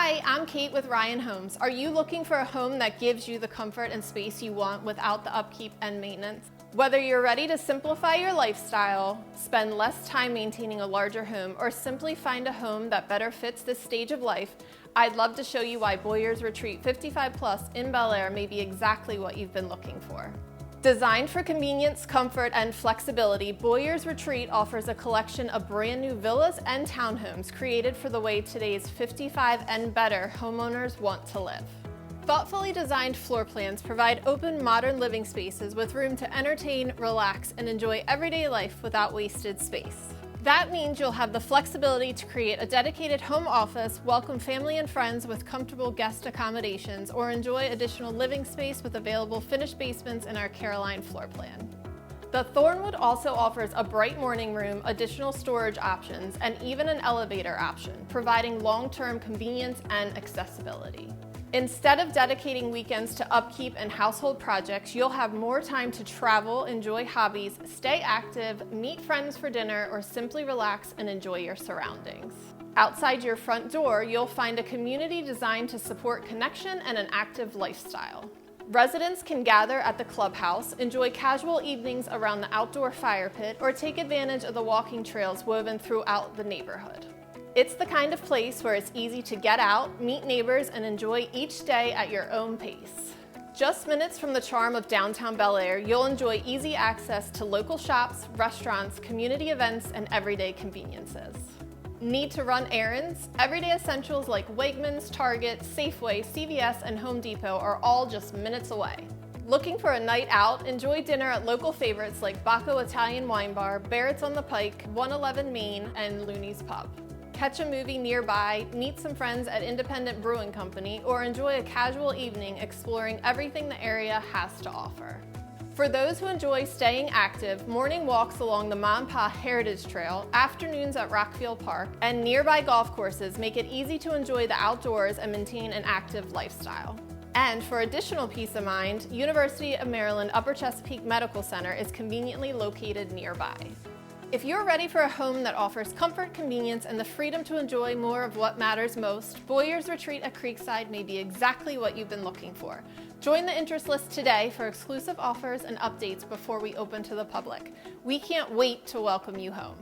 Hi, I'm Kate with Ryan Homes. Are you looking for a home that gives you the comfort and space you want without the upkeep and maintenance? Whether you're ready to simplify your lifestyle, spend less time maintaining a larger home, or simply find a home that better fits this stage of life, I'd love to show you why Boyer's Retreat 55 Plus in Bel Air may be exactly what you've been looking for. Designed for convenience, comfort, and flexibility, Boyer's Retreat offers a collection of brand new villas and townhomes created for the way today's 55 and better homeowners want to live. Thoughtfully designed floor plans provide open, modern living spaces with room to entertain, relax, and enjoy everyday life without wasted space. That means you'll have the flexibility to create a dedicated home office, welcome family and friends with comfortable guest accommodations, or enjoy additional living space with available finished basements in our Caroline floor plan. The Thornwood also offers a bright morning room, additional storage options, and even an elevator option, providing long-term convenience and accessibility. Instead of dedicating weekends to upkeep and household projects, you'll have more time to travel, enjoy hobbies, stay active, meet friends for dinner, or simply relax and enjoy your surroundings. Outside your front door, you'll find a community designed to support connection and an active lifestyle. Residents can gather at the clubhouse, enjoy casual evenings around the outdoor fire pit, or take advantage of the walking trails woven throughout the neighborhood. It's the kind of place where it's easy to get out, meet neighbors, and enjoy each day at your own pace. Just minutes from the charm of downtown Bel Air, you'll enjoy easy access to local shops, restaurants, community events, and everyday conveniences. Need to run errands? Everyday essentials like Wegmans, Target, Safeway, CVS, and Home Depot are all just minutes away. Looking for a night out? Enjoy dinner at local favorites like Bacco Italian Wine Bar, Barrett's on the Pike, 111 Main, and Looney's Pub. Catch a movie nearby, meet some friends at Independent Brewing Company, or enjoy a casual evening exploring everything the area has to offer. For those who enjoy staying active, morning walks along the Ma and Pa Heritage Trail, afternoons at Rockfield Park, and nearby golf courses make it easy to enjoy the outdoors and maintain an active lifestyle. And for additional peace of mind, University of Maryland Upper Chesapeake Medical Center is conveniently located nearby. If you're ready for a home that offers comfort, convenience, and the freedom to enjoy more of what matters most, Boyer's Retreat at Creekside may be exactly what you've been looking for. Join the interest list today for exclusive offers and updates before we open to the public. We can't wait to welcome you home.